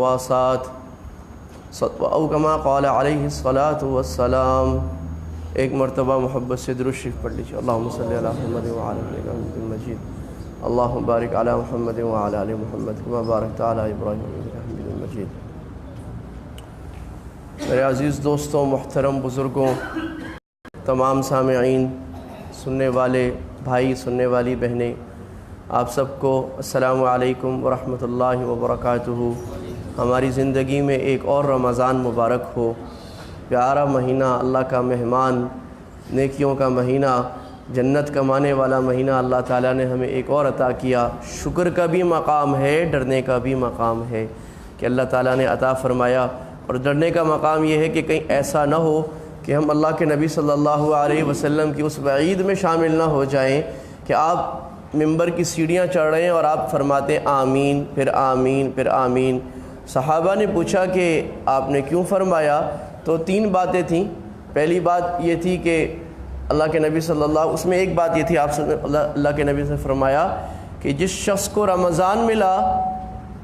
المواسات او کما قال علیہ الصلاۃ والسلام۔ ایک مرتبہ محبت سے درود شریف پڑھ لیجیے۔ اللہم صلی علی محمد وعلی آل محمد مجید، اللہم بارک علی محمد وعلی آل محمد کما بارکت علی ابراہیم انک حمید مجید۔ میرے عزیز دوستوں، محترم بزرگوں، تمام سامعین، سننے والے بھائی، سننے والی بہنیں، آپ سب کو السلام علیکم ورحمۃ اللہ وبرکاتہ۔ ہماری زندگی میں ایک اور رمضان مبارک ہو، پیارا مہینہ، اللہ کا مہمان، نیکیوں کا مہینہ، جنت کمانے والا مہینہ اللہ تعالیٰ نے ہمیں ایک اور عطا کیا۔ شکر کا بھی مقام ہے، ڈرنے کا بھی مقام ہے کہ اللہ تعالیٰ نے عطا فرمایا، اور ڈرنے کا مقام یہ ہے کہ کہیں ایسا نہ ہو کہ ہم اللہ کے نبی صلی اللہ علیہ وسلم کی اس وعید میں شامل نہ ہو جائیں کہ آپ ممبر کی سیڑھیاں چڑھ رہے ہیں اور آپ فرماتے آمین، پھر آمین، پھر آمین۔ صحابہ نے پوچھا کہ آپ نے کیوں فرمایا؟ تو 3 باتیں تھیں۔ پہلی بات یہ تھی کہ اللہ کے نبی صلی اللہ، اس میں ایک بات یہ تھی، آپ سے اللہ کے نبی سے فرمایا کہ جس شخص کو رمضان ملا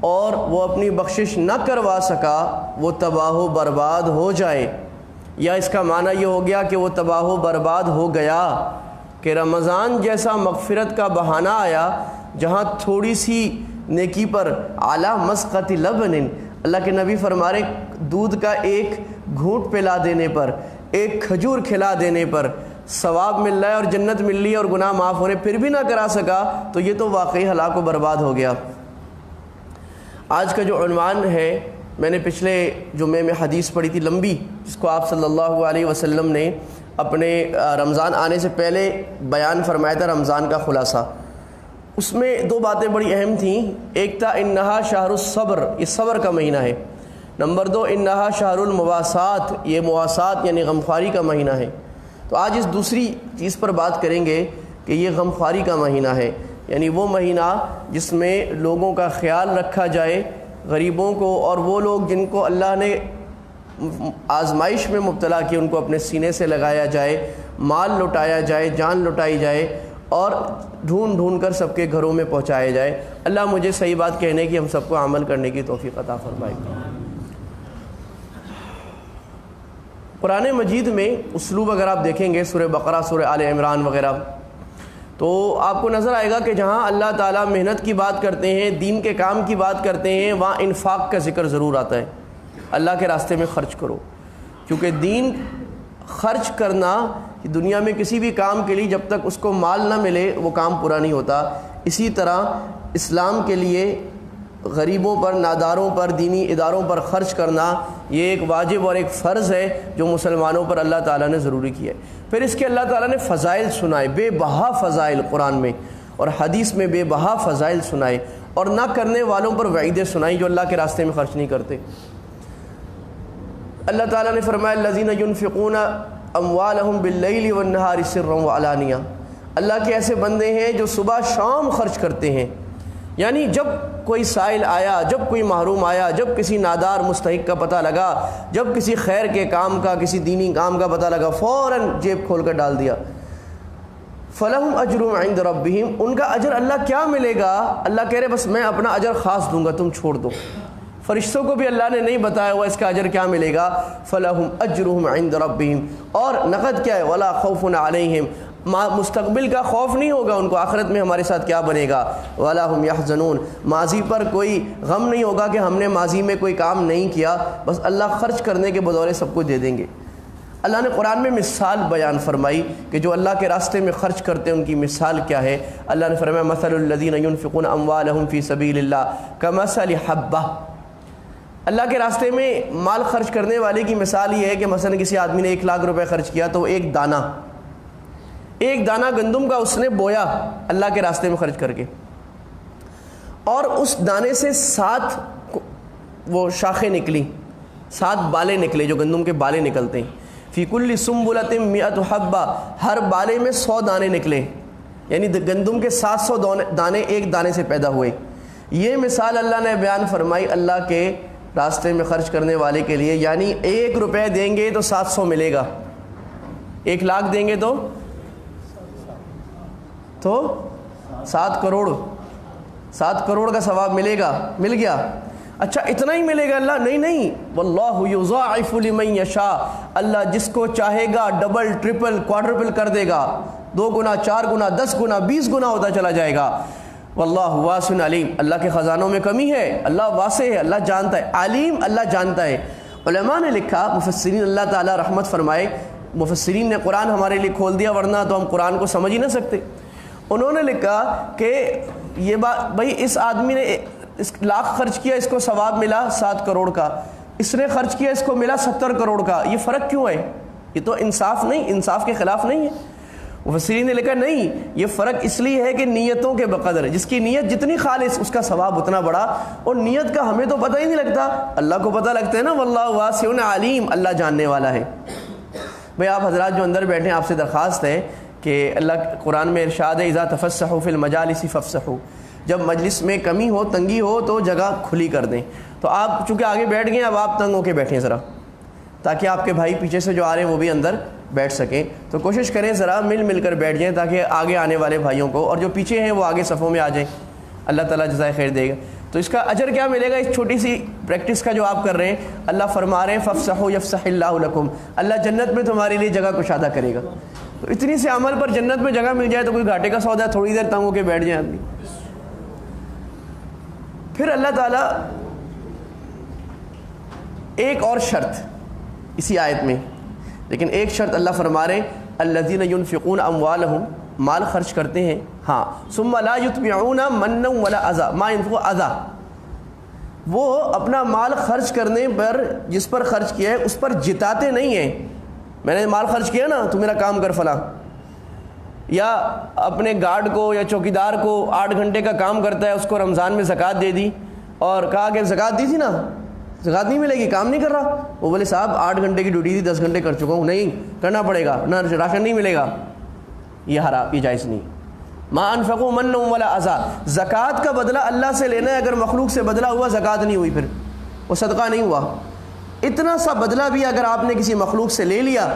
اور وہ اپنی بخشش نہ کروا سکا وہ تباہ و برباد ہو جائے، یا اس کا معنی یہ ہو گیا کہ وہ تباہ و برباد ہو گیا۔ کہ رمضان جیسا مغفرت کا بہانہ آیا جہاں تھوڑی سی نیکی پر اعلیٰ مسقط لبن، اللہ کے نبی فرما رہے دودھ کا ایک گھونٹ پلا دینے پر، ایک کھجور کھلا دینے پر ثواب مل رہا ہے اور جنت مل رہی ہے اور گناہ معاف ہونے، پھر بھی نہ کرا سکا تو یہ تو واقعی ہلاک و برباد ہو گیا۔ آج کا جو عنوان ہے، میں نے پچھلے جمعے میں حدیث پڑھی تھی لمبی، جس کو آپ صلی اللہ علیہ وسلم نے اپنے رمضان آنے سے پہلے بیان فرمایا تھا، رمضان کا خلاصہ۔ اس میں 2 باتیں بڑی اہم تھیں۔ ایک تھا انہا شہر الصبر، یہ صبر کا مہینہ ہے۔ نمبر 2 انہا شہر المواسات، یہ مواسات یعنی غمخواری کا مہینہ ہے۔ تو آج اس دوسری چیز پر بات کریں گے کہ یہ غمخواری کا مہینہ ہے، یعنی وہ مہینہ جس میں لوگوں کا خیال رکھا جائے، غریبوں کو، اور وہ لوگ جن کو اللہ نے آزمائش میں مبتلا کیا ان کو اپنے سینے سے لگایا جائے، مال لٹایا جائے، جان لٹائی جائے، اور ڈھونڈ ڈھونڈ کر سب کے گھروں میں پہنچایا جائے۔ اللہ مجھے صحیح بات کہنے کی، ہم سب کو عمل کرنے کی توفیق عطا فرمائے۔ قرآن مجید میں اسلوب اگر آپ دیکھیں گے، سورہ بقرہ، سورہ آل عمران وغیرہ، تو آپ کو نظر آئے گا کہ جہاں اللہ تعالیٰ محنت کی بات کرتے ہیں، دین کے کام کی بات کرتے ہیں، وہاں انفاق کا ذکر ضرور آتا ہے۔ اللہ کے راستے میں خرچ کرو، کیونکہ دین خرچ کرنا دنیا میں کسی بھی کام کے لیے جب تک اس کو مال نہ ملے وہ کام پورا نہیں ہوتا۔ اسی طرح اسلام کے لیے غریبوں پر، ناداروں پر، دینی اداروں پر خرچ کرنا یہ ایک واجب اور ایک فرض ہے جو مسلمانوں پر اللہ تعالیٰ نے ضروری کیا ہے۔ پھر اس کے اللہ تعالیٰ نے فضائل سنائے، بے بہا فضائل قرآن میں اور حدیث میں بے بہا فضائل سنائے، اور نہ کرنے والوں پر وعیدیں سنائی جو اللہ کے راستے میں خرچ نہیں کرتے۔ اللہ تعالیٰ نے فرمایا الذین ينفقون اموالہم باللیل والنہار سرا وعلانیہ، اللہ کے ایسے بندے ہیں جو صبح شام خرچ کرتے ہیں، یعنی جب کوئی سائل آیا، جب کوئی محروم آیا، جب کسی نادار مستحق کا پتہ لگا، جب کسی خیر کے کام کا، کسی دینی کام کا پتہ لگا، فوراً جیب کھول کر ڈال دیا۔ فلہم اجرہم عند ربہم، ان کا اجر اللہ کیا ملے گا؟ اللہ کہہ رہے بس میں اپنا اجر خاص دوں گا، تم چھوڑ دو۔ فرشتوں کو بھی اللہ نے نہیں بتایا ہوا اس کا اجر کیا ملے گا۔ فلہم اجرہم عند ربہم، اور نقد کیا ہے؟ ولا خوف علیہم، مستقبل کا خوف نہیں ہوگا ان کو، آخرت میں ہمارے ساتھ کیا بنے گا۔ ولا ہم یحزنون، ماضی پر کوئی غم نہیں ہوگا کہ ہم نے ماضی میں کوئی کام نہیں کیا، بس اللہ خرچ کرنے کے بدولے سب کو دے دیں گے۔ اللہ نے قرآن میں مثال بیان فرمائی کہ جو اللہ کے راستے میں خرچ کرتے ہیں ان کی مثال کیا ہے۔ اللہ نے فرمایا مثل الذین ينفقون اموالہم فی سبیل اللہ کمثل حبہ، اللہ کے راستے میں مال خرچ کرنے والے کی مثال یہ ہے کہ مثلا کسی آدمی نے 1 لاکھ روپے خرچ کیا تو ایک دانہ گندم کا اس نے بویا اللہ کے راستے میں خرچ کر کے، اور اس دانے سے 7 وہ شاخیں نکلی، 7 بالے نکلے جو گندم کے بالے نکلتے ہیں۔ فی کل سنبلۃ 100 حبہ، ہر بالے میں 100 دانے نکلے، یعنی گندم کے 700 دانے ایک دانے سے پیدا ہوئے۔ یہ مثال اللہ نے بیان فرمائی اللہ کے راستے میں خرچ کرنے والے کے لیے، یعنی 1 روپے دیں گے تو 700 ملے گا، 1 لاکھ دیں گے تو 7 کروڑ کا ثواب ملے گا، مل گیا۔ اچھا اتنا ہی ملے گا اللہ؟ نہیں نہیں، واللہ یضاعف لمن یشاء، اللہ جس کو چاہے گا ڈبل ٹرپل کوادرپل کر دے گا، 2 گنا 4 گنا 10 گنا 20 گنا ہوتا چلا جائے گا۔ واللہ واسع علیم، اللہ کے خزانوں میں کمی ہے، اللہ واسع ہے، اللہ جانتا ہے، علیم اللہ جانتا ہے۔ علماء نے لکھا، مفسرین اللہ تعالی رحمت فرمائے، مفسرین نے قرآن ہمارے لیے کھول دیا ورنہ تو ہم قرآن کو سمجھ ہی نہ سکتے۔ انہوں نے لکھا کہ یہ بات بھائی اس آدمی نے اس لاکھ خرچ کیا، اس کو ثواب ملا 7 کروڑ کا، اس نے خرچ کیا اس کو ملا 70 کروڑ کا، یہ فرق کیوں ہے؟ یہ تو انصاف نہیں، انصاف کے خلاف نہیں ہے۔ مفسرین نے لکھا نہیں، یہ فرق اس لیے ہے کہ نیتوں کے بقدر ہے، جس کی نیت جتنی خالص اس کا ثواب اتنا بڑا، اور نیت کا ہمیں تو پتہ ہی نہیں لگتا، اللہ کو پتہ لگتا ہے نا، واللہ واسع علیم، اللہ جاننے والا ہے۔ بھئی آپ حضرات جو اندر بیٹھے ہیں، آپ سے درخواست ہے کہ اللہ قرآن میں ارشاد ہے اذا تفسحوا فی المجالس فافسحوا، جب مجلس میں کمی ہو تنگی ہو تو جگہ کھلی کر دیں۔ تو آپ چونکہ آگے بیٹھ گئے، اب آپ تنگ ہو کے بیٹھیں ذرا، تاکہ آپ کے بھائی پیچھے سے جو آ رہے ہیں وہ بھی اندر بیٹھ سکیں۔ تو کوشش کریں ذرا مل کر بیٹھ جائیں تاکہ آگے آنے والے بھائیوں کو، اور جو پیچھے ہیں وہ آگے صفوں میں آ جائیں، اللہ تعالیٰ جزائے خیر دے گا۔ تو اس کا اجر کیا ملے گا اس چھوٹی سی پریکٹس کا جو آپ کر رہے ہیں؟ اللہ فرما رہے ہیں فافسحوا یفسح اللہ لکم، اللہ جنت میں تمہارے لیے جگہ کشادہ کرے گا۔ تو اتنی سے عمل پر جنت میں جگہ مل جائے تو کوئی گھاٹے کا سودا ہے؟ تھوڑی دیر تنگ ہو کے بیٹھ جائیں آدمی۔ پھر اللہ تعالیٰ ایک اور شرط اسی آیت میں، لیکن ایک شرط اللہ فرما رہے ہیں الذین ینفقون اموالہم، مال خرچ کرتے ہیں، ہاں، ثم لا یتبعون منا ولا اذی، ما ينفقوا اذی، وہ اپنا مال خرچ کرنے پر جس پر خرچ کیا ہے اس پر جتاتے نہیں ہیں، میں نے مال خرچ کیا نا تو میرا کام کر فلاں، یا اپنے گارڈ کو یا چوکیدار کو 8 گھنٹے کا کام کرتا ہے، اس کو رمضان میں زکوٰۃ دے دی اور کہا کہ زکوٰۃ دی تھی نا، زکوٰۃ نہیں ملے گی، کام نہیں کر رہا، وہ بولے صاحب 8 گھنٹے کی ڈیوٹی تھی 10 گھنٹے کر چکا ہوں، نہیں کرنا پڑے گا، نہ راشن نہیں ملے گا، یہ حرام، یہ جائز نہیں۔ ما انفقوا منا ولا اذی، زکوٰۃ کا بدلہ اللہ سے لینا ہے، اگر مخلوق سے بدلہ ہوا زکوٰۃ نہیں ہوئی، پھر وہ صدقہ نہیں ہوا۔ اتنا سا بدلہ بھی اگر آپ نے کسی مخلوق سے لے لیا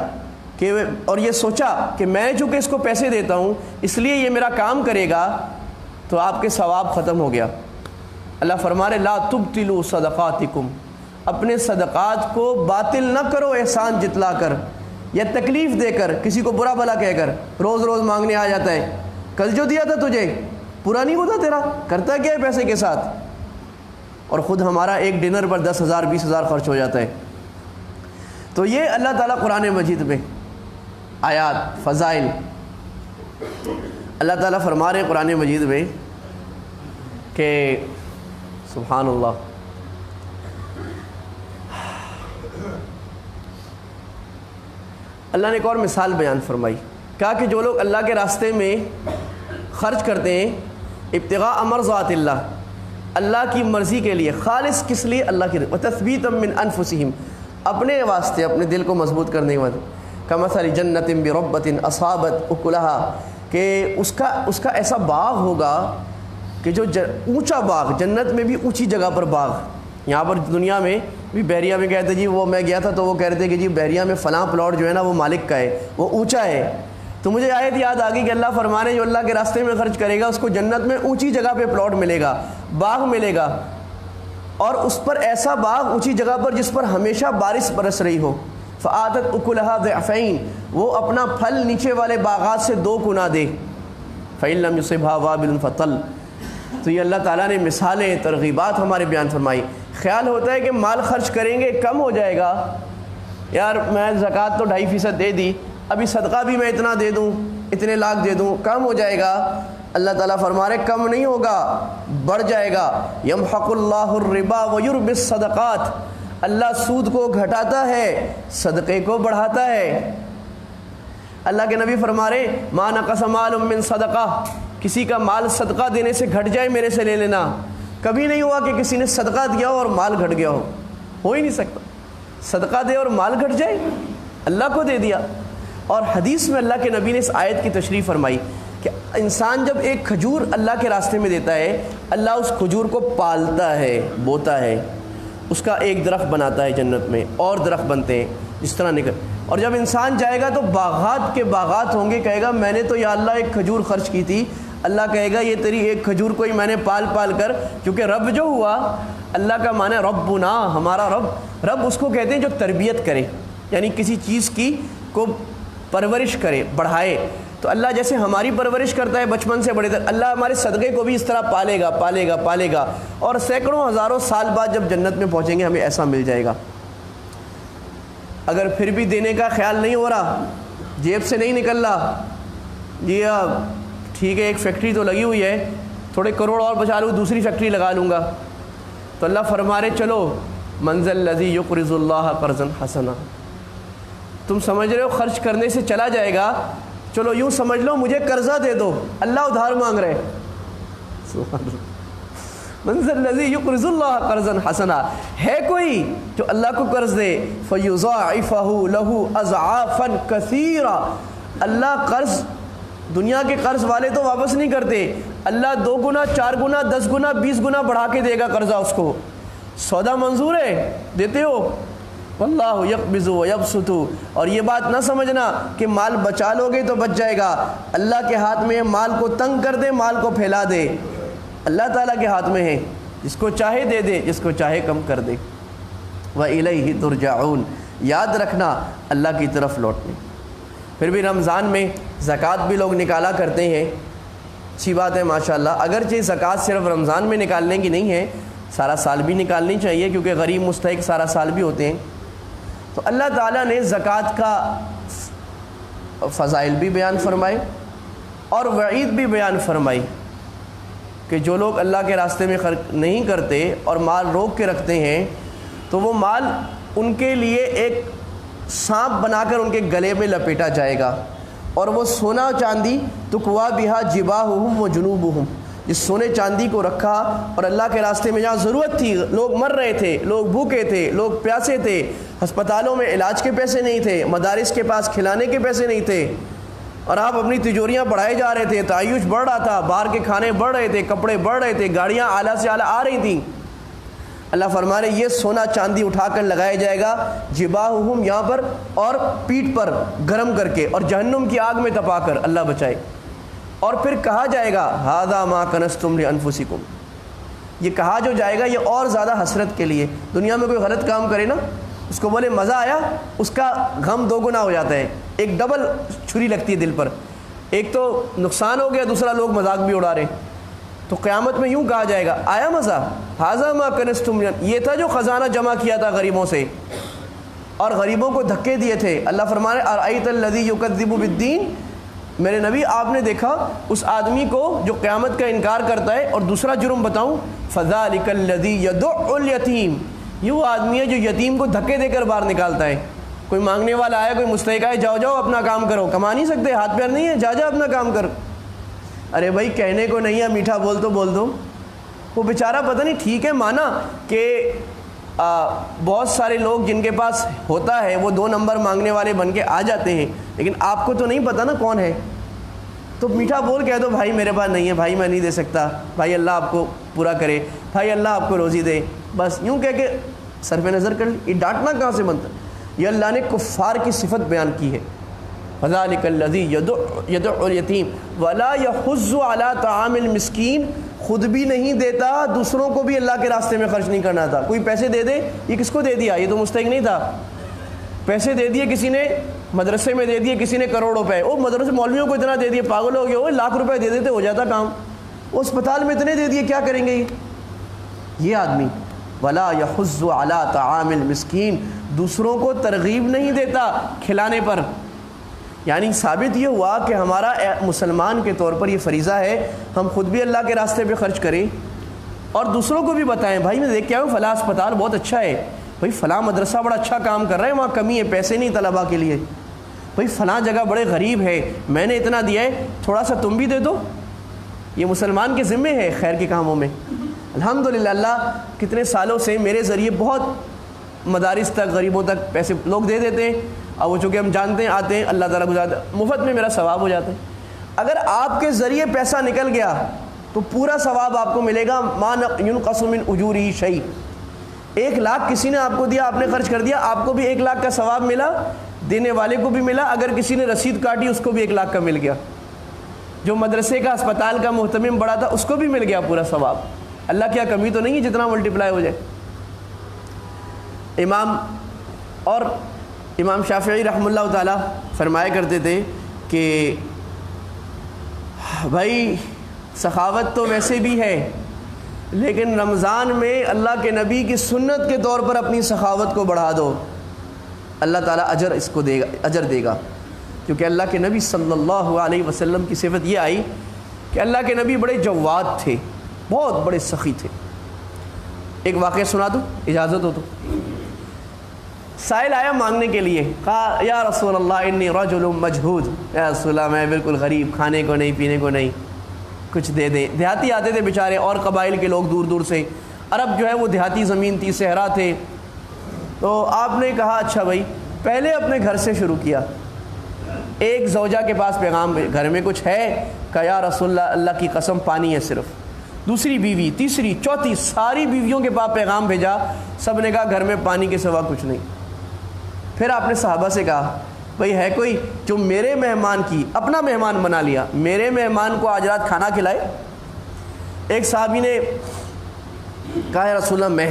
کہ اور یہ سوچا کہ میں چونکہ اس کو پیسے دیتا ہوں اس لیے یہ میرا کام کرے گا، تو آپ کے ثواب ختم ہو گیا۔ اللہ فرما رہے لا تبطلوا صدقاتکم، اپنے صدقات کو باطل نہ کرو احسان جتلا کر یا تکلیف دے کر، کسی کو برا بھلا کہہ کر، روز روز مانگنے آ جاتا ہے، کل جو دیا تھا تجھے پورا نہیں ہوتا تیرا، کرتا کیا ہے پیسے کے ساتھ، اور خود ہمارا ایک ڈنر پر 10,000 20,000 خرچ ہو جاتا ہے۔ تو یہ اللہ تعالیٰ قرآن مجید میں آیات فضائل، اللہ تعالیٰ فرما رہے ہیں قرآن مجید میں کہ سبحان اللہ، اللہ نے ایک اور مثال بیان فرمائی، کہا کہ جو لوگ اللہ کے راستے میں خرچ کرتے ہیں ابتغاء مرضات اللہ، اللہ کی مرضی کے لیے، خالص کس لیے؟ اللہ کی وتثبیتا من انفسہم، اپنے واسطے، اپنے دل کو مضبوط کرنے کے بعد، کمثل جنت بربۃ اصابت اکلہا، کہ اس کا ایسا باغ ہوگا کہ جو اونچا باغ، جنت میں بھی اونچی جگہ پر باغ، یہاں پر دنیا میں بھی بحریہ میں کہتے جی وہ میں گیا تھا تو وہ کہہ رہے تھے کہ جی بحریہ میں فلاں پلاٹ جو ہے نا وہ مالک کا ہے، وہ اونچا ہے، تو مجھے آیت یاد آ گئی کہ اللہ فرمانے جو اللہ کے راستے میں خرچ کرے گا اس کو جنت میں اونچی جگہ پہ پلاٹ ملے گا، باغ ملے گا، اور اس پر ایسا باغ اونچی جگہ پر جس پر ہمیشہ بارش برس رہی ہو، فآتت اکلہا ضعفین، وہ اپنا پھل نیچے والے باغات سے 2 گنا دے، فإن لم يصبها وابل فطل۔ تو یہ اللہ تعالیٰ نے مثالیں، ترغیبات ہمارے بیان فرمائی۔ خیال ہوتا ہے کہ مال خرچ کریں گے کم ہو جائے گا، یار میں زکوٰۃ تو 2.5% دے دی، ابھی صدقہ بھی میں اتنا دے دوں، اتنے لاکھ دے دوں، کم ہو جائے گا۔ اللہ تعالیٰ فرما رہے کم نہیں ہوگا، بڑھ جائے گا۔ یمحق اللہ الربا ویربی الصدقات، اللہ سود کو گھٹاتا ہے، صدقے کو بڑھاتا ہے۔ اللہ کے نبی فرما رہے ما نقص مال من صدقہ، کسی کا مال صدقہ دینے سے گھٹ جائے میرے سے لے لینا، کبھی نہیں ہوا کہ کسی نے صدقہ دیا ہو اور مال گھٹ گیا ہو ہی نہیں سکتا، صدقہ دے اور مال گھٹ جائے، اللہ کو دے دیا۔ اور حدیث میں اللہ کے نبی نے اس آیت کی تشریح فرمائی کہ انسان جب ایک کھجور اللہ کے راستے میں دیتا ہے، اللہ اس کھجور کو پالتا ہے، بوتا ہے، اس کا ایک درخت بناتا ہے جنت میں، اور درخت بنتے ہیں جس طرح نکل، اور جب انسان جائے گا تو باغات کے باغات ہوں گے، کہے گا میں نے تو یا اللہ ایک کھجور خرچ کی تھی، اللہ کہے گا یہ تیری ایک کھجور کو ہی میں نے پال پال کر، کیونکہ رب جو ہوا اللہ کا معنی ربنا، ہمارا رب۔ رب اس کو کہتے ہیں جو تربیت کرے، یعنی کسی چیز کی کو پرورش کرے، بڑھائے۔ تو اللہ جیسے ہماری پرورش کرتا ہے بچپن سے بڑے تک، اللہ ہمارے صدقے کو بھی اس طرح پالے گا پالے گا پالے گا، اور سینکڑوں ہزاروں سال بعد جب جنت میں پہنچیں گے ہمیں ایسا مل جائے گا۔ اگر پھر بھی دینے کا خیال نہیں ہو رہا، جیب سے نہیں نکل رہا، جی ٹھیک ہے ایک فیکٹری تو لگی ہوئی ہے، تھوڑے کروڑ اور بچا لوں دوسری فیکٹری لگا لوں گا، تو اللہ فرما رہے چلو منزل الذی یقرض اللہ قرضا حسنا، تم سمجھ رہے ہو خرچ کرنے سے چلا جائے گا، چلو یوں سمجھ لو مجھے قرضہ دے دو، اللہ ادھار مانگ رہے۔ سبحان اللہ، منزل الذی یقرض اللہ قرضا حسنا، ہے کوئی جو اللہ کو قرض دے، فیضاعفہ لہ اضعافا کثیرا، اللہ قرض، دنیا کے قرض والے تو واپس نہیں کرتے، اللہ 2 گنا 4 گنا 10 گنا 20 گنا بڑھا کے دے گا قرضہ اس کو۔ سودا منظور ہے، دیتے ہو؟ واللہ یقبض ویبسط، اور یہ بات نہ سمجھنا کہ مال بچا لو گے تو بچ جائے گا، اللہ کے ہاتھ میں مال کو تنگ کر دے مال کو پھیلا دے، اللہ تعالیٰ کے ہاتھ میں ہے، جس کو چاہے دے دے جس کو چاہے کم کر دے۔ وَإِلَيْهِ تُرْجَعُونَ، یاد رکھنا اللہ کی طرف لوٹنے۔ پھر بھی رمضان میں زکوٰۃ بھی لوگ نکالا کرتے ہیں، اچھی بات ہے ماشاءاللہ، اگرچہ زکوٰۃ صرف رمضان میں نکالنے کی نہیں ہے، سارا سال بھی نکالنی چاہیے کیونکہ غریب مستحق سارا سال بھی ہوتے ہیں۔ تو اللہ تعالیٰ نے زکوٰۃ کا فضائل بھی بیان فرمائے اور وعید بھی بیان فرمائی کہ جو لوگ اللہ کے راستے میں خرچ نہیں کرتے اور مال روک کے رکھتے ہیں تو وہ مال ان کے لیے ایک سانپ بنا کر ان کے گلے میں لپیٹا جائے گا، اور وہ سونا چاندی تقوا بہا جباہہم و جنوبہم، جس سونے چاندی کو رکھا اور اللہ کے راستے میں جہاں ضرورت تھی، لوگ مر رہے تھے، لوگ بھوکے تھے، لوگ پیاسے تھے، ہسپتالوں میں علاج کے پیسے نہیں تھے، مدارس کے پاس کھلانے کے پیسے نہیں تھے، اور آپ اپنی تجوریاں بڑھائے جا رہے تھے، تعیش بڑھ رہا تھا، باہر کے کھانے بڑھ رہے تھے، کپڑے بڑھ رہے تھے، گاڑیاں اعلیٰ سے اعلیٰ آ رہی تھیں، اللہ فرما رہے یہ سونا چاندی اٹھا کر لگایا جائے گا جباہہم، یہاں پر اور پیٹھ پر گرم کر کے اور جہنم کی آگ میں تپا کر، اللہ بچائے، اور پھر کہا جائے گا ھذا ما کنزتم لانفسکم، یہ کہا جو جائے گا یہ اور زیادہ حسرت کے لیے، دنیا میں کوئی غلط کام کرے نا اس کو بولے مزہ آیا، اس کا غم 2 گنا ہو جاتا ہے، ایک ڈبل چھری لگتی ہے دل پر، ایک تو نقصان ہو گیا، دوسرا لوگ مذاق بھی اڑا رہے، تو قیامت میں یوں کہا جائے گا آیا مزہ، ھذا ما کنزتم، یہ تھا جو خزانہ جمع کیا تھا غریبوں سے اور غریبوں کو دھکے دیے تھے۔ اللہ فرما رہے ارأیت الذی یکذب بالدین، میرے نبی آپ نے دیکھا اس آدمی کو جو قیامت کا انکار کرتا ہے، اور دوسرا جرم بتاؤں، فذلک الذی یدع الیتیم، یہ وہ آدمی ہے جو یتیم کو دھکے دے کر باہر نکالتا ہے، کوئی مانگنے والا آیا، کوئی مستحق آئے، جاؤ جاؤ اپنا کام کرو، کما نہیں سکتے، ہاتھ پیر نہیں ہے، جا جا اپنا کام کر، ارے بھائی کہنے کو نہیں ہے میٹھا بول تو بول دو، وہ بیچارہ پتہ نہیں، ٹھیک ہے مانا کہ بہت سارے لوگ جن کے پاس ہوتا ہے وہ 2 نمبر مانگنے والے بن کے آ جاتے ہیں، لیکن آپ کو تو نہیں پتہ نا کون ہے، تو میٹھا بول کہہ دو بھائی میرے پاس نہیں ہے، بھائی میں نہیں دے سکتا، بھائی اللہ آپ کو پورا کرے، بھائی اللہ آپ کو روزی دے، بس یوں کہہ کے صرف نظر کر لی، یہ ڈانٹنا کہاں سے بنتا ہے؟ یہ اللہ نے کفار کی صفت بیان کی ہے، فذلک الذی یدع الیتیم ولا یحض علی طعام المسکین، خود بھی نہیں دیتا، دوسروں کو بھی اللہ کے راستے میں خرچ نہیں کرنا تھا، کوئی پیسے دے دے، یہ کس کو دے دیا، یہ تو مستحق نہیں تھا، پیسے دے دیے کسی نے، مدرسے میں دے دیے کسی نے کروڑ روپے، وہ مدرسے مولویوں کو اتنا دے دیے، پاگل ہو گئے، وہ لاکھ روپے دے دیتے ہو جاتا کام، وہ اسپتال میں اتنے دے دیے کیا کریں گے یہ آدمی، ولا یحض علی طعام المسکین، دوسروں کو ترغیب نہیں دیتا کھلانے پر، یعنی ثابت یہ ہوا کہ ہمارا مسلمان کے طور پر یہ فریضہ ہے ہم خود بھی اللہ کے راستے پہ خرچ کریں اور دوسروں کو بھی بتائیں، بھائی میں دیکھ کے آیا ہوں فلاں اسپتال بہت اچھا ہے، بھائی فلاں مدرسہ بڑا اچھا کام کر رہا ہے، وہاں کمی ہے، پیسے نہیں طلباء کے لیے، بھائی فلاں جگہ بڑے غریب ہے، میں نے اتنا دیا ہے، تھوڑا سا تم بھی دے دو، یہ مسلمان کے ذمے ہے خیر کے کاموں میں۔ الحمدللہ اللہ کتنے سالوں سے میرے ذریعے بہت مدارس تک غریبوں تک پیسے لوگ دے دیتے ہیں، اور وہ چونکہ ہم جانتے ہیں آتے ہیں اللہ تعالیٰ گزارتے ہیں، مفت میں میرا ثواب ہو جاتا ہے۔ اگر آپ کے ذریعے پیسہ نکل گیا تو پورا ثواب آپ کو ملے گا، ما ينقص من اجورہ شیء، 1 لاکھ کسی نے آپ کو دیا، آپ نے خرچ کر دیا، آپ کو بھی 1 لاکھ کا ثواب ملا، دینے والے کو بھی ملا، اگر کسی نے رسید کاٹی اس کو بھی 1 لاکھ کا مل گیا، جو مدرسے کا اسپتال کا محتمم بڑا تھا اس کو بھی مل گیا پورا ثواب۔ اللہ کیا کمی تو نہیں ہے جتنا ملٹیپلائی ہو جائے. امام شافعی رحمہ اللہ تعالیٰ فرمایا کرتے تھے کہ بھائی سخاوت تو ویسے بھی ہے، لیکن رمضان میں اللہ کے نبی کی سنت کے طور پر اپنی سخاوت کو بڑھا دو، اللہ تعالیٰ اجر دے گا. کیونکہ اللہ کے نبی صلی اللہ علیہ وسلم کی صفت یہ آئی کہ اللہ کے نبی بڑے جواد تھے، بہت بڑے سخی تھے. ایک واقعہ سنا دوں اجازت ہو تو. سائل آیا مانگنے کے لیے، کہا یا رسول اللہ انی رجل مجہود، یا رسول اللہ میں بالکل غریب، کھانے کو نہیں پینے کو نہیں، کچھ دے دیں. دیہاتی آتے تھے بیچارے، اور قبائل کے لوگ دور دور سے. عرب جو ہے وہ دیہاتی زمین تھی، صحرا تھے. تو آپ نے کہا اچھا بھائی، پہلے اپنے گھر سے شروع کیا. ایک زوجہ کے پاس پیغام، گھر میں کچھ ہے؟ کہا یا رسول اللہ اللہ کی قسم پانی ہے صرف. دوسری بیوی، تیسری، چوتھی، ساری بیویوں کے پاس پیغام بھیجا، سب نے کہا گھر میں پانی کے سوا کچھ نہیں. پھر آپ نے صحابہ سے کہا بھئی ہے کوئی جو میرے مہمان کی اپنا مہمان بنا لیا، میرے مہمان کو آج رات کھانا کھلائے؟ ایک صحابی نے کہا یا رسول اللہ میں.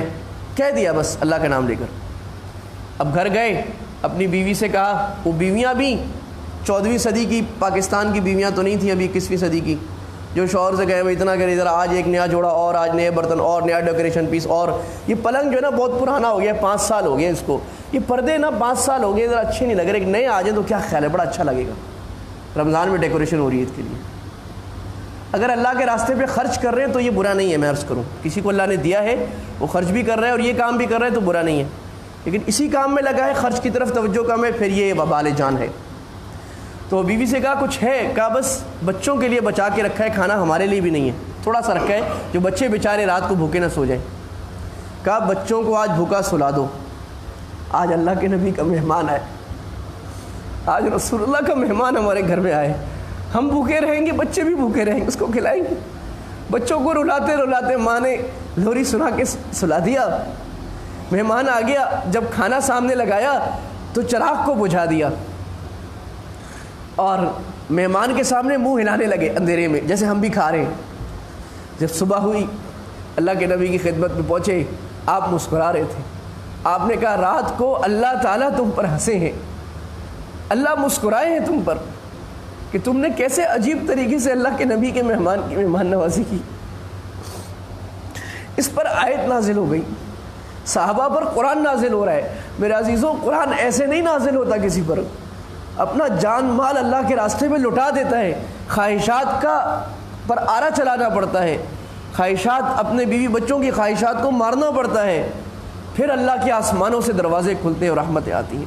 کہہ دیا بس اللہ کا نام لے کر. اب گھر گئے، اپنی بیوی سے کہا. وہ بیویاں بھی 14ویں صدی کی پاکستان کی بیویاں تو نہیں تھیں، ابھی 21ویں صدی کی، جو شوہر سے کہے بھائی اتنا کرے ادھر، آج ایک نیا جوڑا اور، آج نئے برتن اور، نیا ڈیکوریشن پیس اور. یہ پلنگ جو ہے نا بہت پرانا ہو گیا، 5 سال ہو گئے اس کو. یہ پردے نا 5 سال ہو گئے، ذرا اچھے نہیں لگ رہے. ایک نئے آ جائیں تو کیا خیال ہے، بڑا اچھا لگے گا. رمضان میں ڈیکوریشن ہو رہی ہے اس کے لیے. اگر اللہ کے راستے پہ خرچ کر رہے ہیں تو یہ برا نہیں ہے. میں عرض کروں کسی کو اللہ نے دیا ہے، وہ خرچ بھی کر رہا ہے اور یہ کام بھی کر رہا ہے تو برا نہیں ہے. لیکن اسی کام میں لگا ہے، خرچ کی طرف توجہ کم ہے، پھر یہ وبال جان ہے. تو بیوی سے کہا کچھ ہے؟ کہا بس بچوں کے لیے بچا کے رکھا ہے کھانا، ہمارے لیے بھی نہیں ہے، تھوڑا سا رکھا ہے جو بچے بیچارے رات کو بھوکے نہ سو جائیں. کہا بچوں کو آج بھوکا سلا دو، آج اللہ کے نبی کا مہمان آئے، آج رسول اللہ کا مہمان ہمارے گھر میں آئے، ہم بھوکے رہیں گے، بچے بھی بھوکے رہیں گے، اس کو کھلائیں گے. بچوں کو رلاتے رلاتے ماں نے لوری سنا کے سلا دیا. مہمان آ گیا، جب کھانا سامنے لگایا تو چراغ کو بجھا دیا اور مہمان کے سامنے منہ ہلانے لگے اندھیرے میں جیسے ہم بھی کھا رہے ہیں. جب صبح ہوئی اللہ کے نبی کی خدمت میں پہنچے، آپ مسکرا رہے تھے. آپ نے کہا رات کو اللہ تعالیٰ تم پر ہنسے ہیں، اللہ مسکرائے ہیں تم پر کہ تم نے کیسے عجیب طریقے سے اللہ کے نبی کے مہمان کی مہمان نوازی کی. اس پر آیت نازل ہو گئی، صحابہ پر قرآن نازل ہو رہا ہے. میرے عزیزوں قرآن ایسے نہیں نازل ہوتا کسی پر، اپنا جان مال اللہ کے راستے میں لٹا دیتا ہے. خواہشات کا پر آرا چلانا پڑتا ہے، خواہشات، اپنے بیوی بچوں کی خواہشات کو مارنا پڑتا ہے، پھر اللہ کے آسمانوں سے دروازے کھلتے ہیں اور رحمتیں آتی ہیں.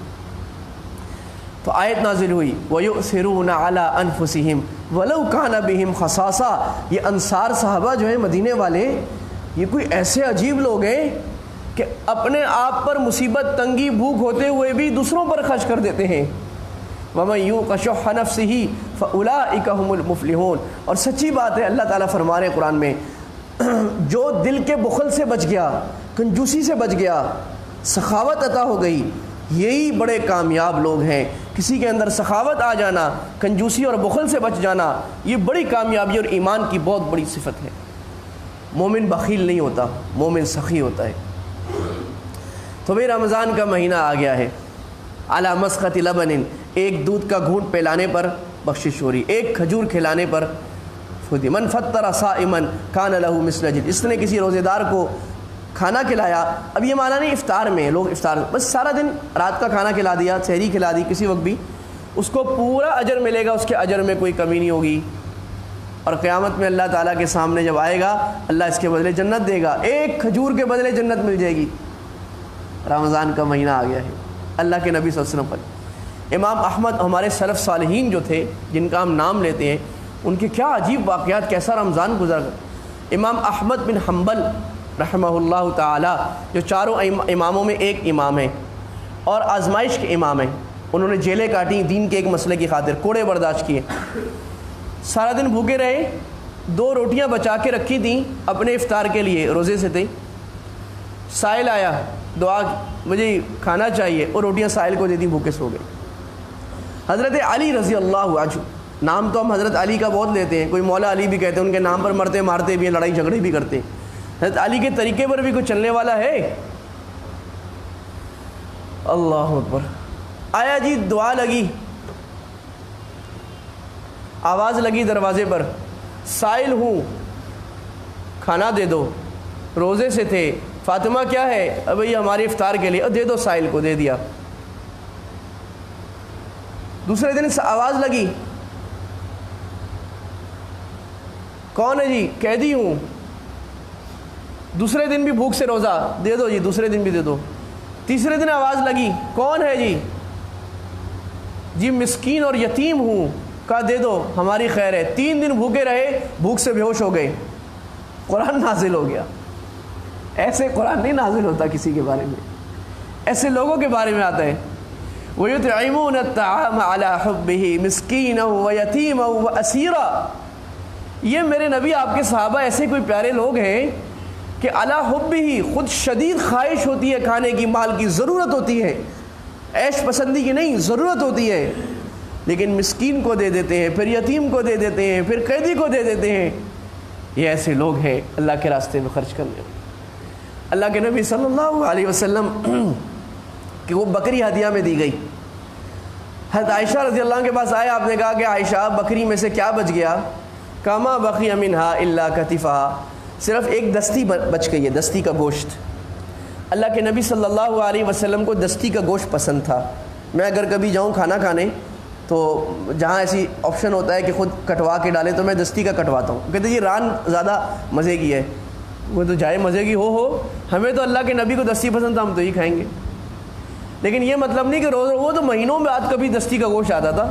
تو آیت نازل ہوئی وَيُؤْثِرُونَ عَلَىٰ أَنفُسِهِمْ وَلَوْ كَانَ بِهِمْ خَصَاصَةٌ. یہ انصار صحابہ جو ہیں مدینے والے، یہ کوئی ایسے عجیب لوگ ہیں کہ اپنے آپ پر مصیبت، تنگی، بھوک ہوتے ہوئے بھی دوسروں پر خرچ کر دیتے ہیں. وَمَن يُوقَ شُحَّ نَفْسِهِ فَأُولَٰئِكَ هُمُ الْمُفْلِحُونَ. اور سچی بات ہے، اللہ تعالیٰ فرما رہے ہیں قرآن میں، جو دل کے بخل سے بچ گیا، کنجوسی سے بچ گیا، سخاوت عطا ہو گئی، یہی بڑے کامیاب لوگ ہیں. کسی کے اندر سخاوت آ جانا، کنجوسی اور بخل سے بچ جانا، یہ بڑی کامیابی اور ایمان کی بہت بڑی صفت ہے. مومن بخیل نہیں ہوتا، مومن سخی ہوتا ہے. تو بھئی رمضان کا مہینہ آ گیا ہے. علی مسقط لبن، ایک دودھ کا گھونٹ پلانے پر بخشش ہو رہی، ایک کھجور کھلانے پر فدی. من فطر صائما کان له مثل اجر. جس نے کسی روزے دار کو کھانا کھلایا، اب یہ معنی نہیں افطار میں لوگ افطار بس سارا دن رات کا کھانا کھلا دیا، سحری کھلا دی، کسی وقت بھی اس کو پورا اجر ملے گا، اس کے اجر میں کوئی کمی نہیں ہوگی. اور قیامت میں اللہ تعالیٰ کے سامنے جب آئے گا، اللہ اس کے بدلے جنت دے گا، ایک کھجور کے بدلے جنت مل جائے گی. رمضان کا مہینہ آ گیا ہے. اللہ کے نبی صلی اللہ علیہ وسلم پر امام احمد، ہمارے سلف صالحین جو تھے جن کا ہم نام لیتے ہیں، ان کے کیا عجیب واقعات، کیسا رمضان گزر گیا. امام احمد بن حنبل رحمہ اللہ تعالی، جو چاروں اماموں میں ایک امام ہیں اور آزمائش کے امام ہیں، انہوں نے جیلیں کاٹیں دین کے ایک مسئلے کی خاطر، کوڑے برداشت کیے، سارا دن بھوکے رہے. 2 روٹیاں بچا کے رکھی تھیں اپنے افطار کے لیے، روزے سے تھے. سائل آیا، دعا مجھے کھانا چاہیے، اور روٹیاں سائل کو دے دی، بھوکے سو گئے. حضرت علی رضی اللہ عنہ، نام تو ہم حضرت علی کا بہت لیتے ہیں، کوئی مولا علی بھی کہتے ہیں، ان کے نام پر مرتے مارتے بھی ہیں، لڑائی جھگڑے بھی کرتے ہیں. حضرت علی کے طریقے پر بھی کوئی چلنے والا ہے؟ اللہ اکبر. آیا جی دعا لگی, آواز لگی دروازے پر, سائل ہوں کھانا دے دو, روزے سے تھے, فاطمہ کیا ہے؟ ابھی یہ ہمارے افطار کے لیے, دے دو سائل کو, دے دیا. دوسرے دن آواز لگی, کون ہے جی؟ قیدی ہوں, دوسرے دن بھی بھوک سے روزہ, دے دو جی, دوسرے دن بھی دے دو. تیسرے دن آواز لگی, کون ہے جی؟ جی مسکین اور یتیم ہوں, کہا دے دو ہماری خیر ہے. 3 دن بھوکے رہے, بھوک سے بے ہوش ہو گئے, قرآن نازل ہو گیا. ایسے قرآن نہیں نازل ہوتا کسی کے بارے میں, ایسے لوگوں کے بارے میں آتا ہے. وَيُطْعِمُونَ الطَّعَامَ عَلَىٰ حُبِّهِ مِسْكِينًا وَيَتِيمًا وَأَسِيرًا. یہ میرے نبی آپ کے صحابہ ایسے کوئی پیارے لوگ ہیں کہ علی حبہ, خود شدید خواہش ہوتی ہے کھانے کی, مال کی ضرورت ہوتی ہے, عیش پسندی کی نہیں, ضرورت ہوتی ہے, لیکن مسکین کو دے دیتے ہیں, پھر یتیم کو دے دیتے ہیں, پھر قیدی کو دے دیتے ہیں. یہ ایسے لوگ ہیں اللہ کے راستے میں خرچ کرنے. اللہ کے نبی صلی اللہ علیہ وسلم کہ وہ بکری ہدیہ میں دی گئی. حضرت عائشہ رضی اللہ عنہ کے پاس آئے, آپ نے کہا کہ عائشہ بکری میں سے کیا بچ گیا؟ کما بقی منہا الا کتفہا, صرف ایک دستی بچ گئی ہے, دستی کا گوشت. اللہ کے نبی صلی اللہ علیہ وسلم کو دستی کا گوشت پسند تھا. میں اگر کبھی جاؤں کھانا کھانے تو جہاں ایسی آپشن ہوتا ہے کہ خود کٹوا کے ڈالیں تو میں دستی کا کٹواتا ہوں. کہتے جی ران زیادہ مزے کی ہے. وہ تو جائے مزے کی ہو, ہمیں تو اللہ کے نبی کو دستی پسند تھا, ہم تو ہی کھائیں گے. لیکن یہ مطلب نہیں کہ روز, وہ تو مہینوں میں آج کبھی دستی کا گوشت آتا تھا.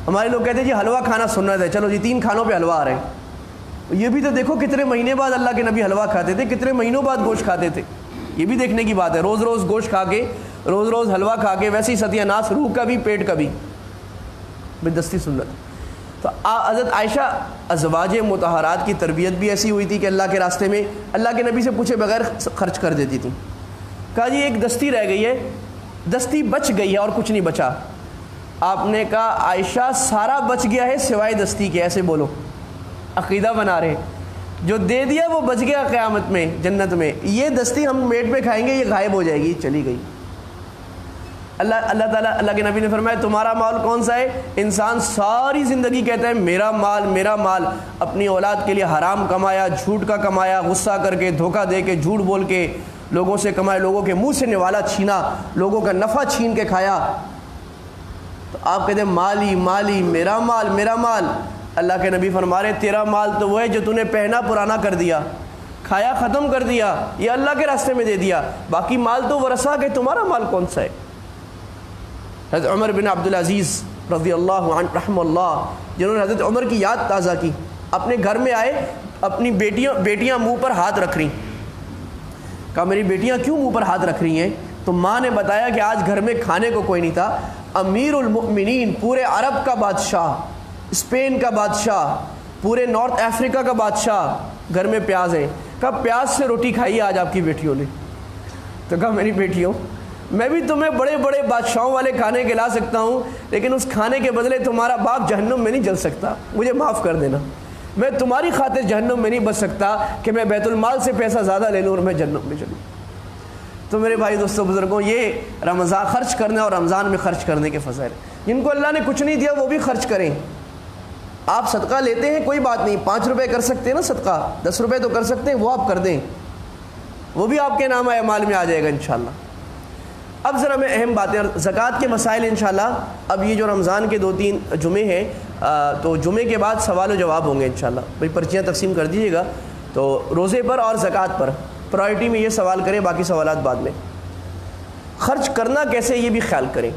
ہمارے لوگ کہتے ہیں جی حلوہ کھانا سنت ہے, چلو جی 3 کھانوں پہ حلوہ آ رہے ہیں. یہ بھی تو دیکھو کتنے مہینے بعد اللہ کے نبی حلوہ کھاتے تھے, کتنے مہینوں بعد گوشت کھاتے تھے. یہ بھی دیکھنے کی بات ہے. روز روز گوشت کھا کے, روز روز حلوہ کھا کے, ویسے ہی ستیہ ناس, روح کا بھی پیٹ کا بھی, بھائی دستی سنت. تو حضرت عائشہ ازواج مطہرات کی تربیت بھی ایسی ہوئی تھی کہ اللہ کے راستے میں اللہ کے نبی سے پوچھے بغیر خرچ کر دیتی تھیں. کہا جی ایک دستی رہ گئی ہے, دستی بچ گئی ہے اور کچھ نہیں بچا. آپ نے کہا عائشہ سارا بچ گیا ہے سوائے دستی کے. ایسے بولو, عقیدہ بنا رہے, جو دے دیا وہ بچ گیا قیامت میں جنت میں, یہ دستی ہم میٹ پہ کھائیں گے, یہ غائب ہو جائے گی, چلی گئی. اللہ تعالیٰ, اللہ کے نبی نے فرمایا تمہارا مال کون سا ہے؟ انسان ساری زندگی کہتا ہے میرا مال میرا مال, اپنی اولاد کے لیے حرام کمایا, جھوٹ کا کمایا, غصہ کر کے, دھوکہ دے کے, جھوٹ بول کے, لوگوں سے کمایا, لوگوں کے منہ سے نوالا چھینا, لوگوں کا نفع چھین کے کھایا. تو آپ کہتے ہیں مالی مالی, میرا مال میرا مال. اللہ کے نبی فرما رہے تیرا مال تو وہ ہے جو تو نے پہنا پرانا کر دیا, کھایا ختم کر دیا, یہ اللہ کے راستے میں دے دیا. باقی مال تو ورثہ کے, تمہارا مال کون سا ہے؟ حضرت عمر بن عبدالعزیز رضی اللہ عنہ رحمہ اللہ, جنہوں نے حضرت عمر کی یاد تازہ کی, اپنے گھر میں آئے, اپنی بیٹیاں منہ پر ہاتھ رکھ رہی. کہا میری بیٹیاں کیوں منہ پر ہاتھ رکھ رہی ہیں؟ تو ماں نے بتایا کہ آج گھر میں کھانے کو کوئی نہیں تھا, امیر المؤمنین, پورے عرب کا بادشاہ, اسپین کا بادشاہ, پورے نارتھ افریقہ کا بادشاہ, گھر میں پیاز ہے. کہا پیاز سے روٹی کھائی آج آپ کی بیٹیوں نے. تو کہا میری بیٹیوں میں بھی تمہیں بڑے بڑے بادشاہوں والے کھانے کھلا سکتا ہوں, لیکن اس کھانے کے بدلے تمہارا باپ جہنم میں نہیں جل سکتا, مجھے معاف کر دینا. میں تمہاری خاطر جہنم میں نہیں بچ سکتا کہ میں بیت المال سے پیسہ زیادہ لے لوں اور میں جہنم میں چلوں. تو میرے بھائی دوستوں بزرگوں, یہ رمضان خرچ کرنے اور رمضان میں خرچ کرنے کے فضائل. جن کو اللہ نے کچھ نہیں دیا وہ بھی خرچ کریں. آپ صدقہ لیتے ہیں کوئی بات نہیں, 5 روپے کر سکتے ہیں نا صدقہ, 10 روپے تو کر سکتے ہیں, وہ آپ کر دیں, وہ بھی آپ کے نام اعمال میں آ جائے گا انشاءاللہ. اب ذرا میں اہم باتیں, اور زکوٰۃ کے مسائل انشاءاللہ اب یہ جو رمضان کے 2-3 جمعے ہیں, تو جمعے کے بعد سوال و جواب ہوں گے انشاءاللہ. بھائی پرچیاں تقسیم کر دیجیے گا. تو روزے پر اور زکوٰۃ پر پرائرٹی میں یہ سوال کریں, باقی سوالات بعد میں. خرچ کرنا کیسے یہ بھی خیال کریں.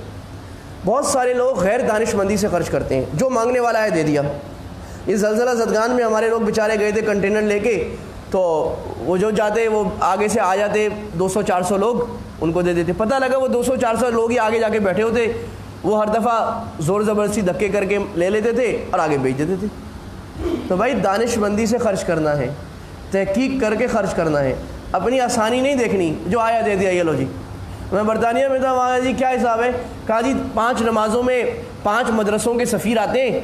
بہت سارے لوگ غیر دانش مندی سے خرچ کرتے ہیں, جو مانگنے والا ہے دے دیا. یہ زلزلہ زدگان میں ہمارے لوگ بیچارے گئے تھے کنٹینر لے کے, تو وہ جو جاتے وہ آگے سے آ جاتے 200-400 لوگ, ان کو دے دیتے. پتہ لگا وہ 200-400 لوگ ہی آگے جا کے بیٹھے ہوتے, وہ ہر دفعہ زور زبردستی دھکے کر کے لے لیتے تھے اور آگے بیچ دیتے تھے. تو بھائی دانش مندی سے خرچ کرنا ہے, تحقیق کر کے خرچ کرنا ہے, اپنی آسانی نہیں دیکھنی, جو آیا دے دیا یہ لو جی. میں برطانیہ میں تھا, وہاں جی کیا حساب ہے؟ کہا جی 5 نمازوں میں 5 مدرسوں کے سفیر آتے ہیں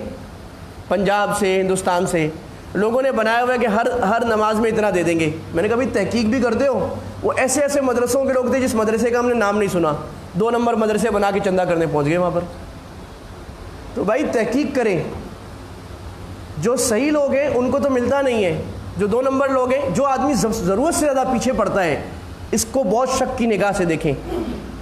پنجاب سے, ہندوستان سے. لوگوں نے بنایا ہوا ہے کہ ہر نماز میں اتنا دے دیں گے. میں نے کبھی تحقیق بھی کرتے ہو؟ وہ ایسے ایسے مدرسوں کے لوگ تھے جس مدرسے کا ہم نے نام نہیں سنا, 2 نمبر مدرسے بنا کے چندہ کرنے پہنچ گئے وہاں پر. تو بھائی تحقیق کریں. جو صحیح لوگ ہیں ان کو تو ملتا نہیں ہے, جو 2 نمبر لوگ ہیں, جو آدمی ضرورت سے زیادہ پیچھے پڑتا ہے, اس کو بہت شک کی نگاہ سے دیکھیں.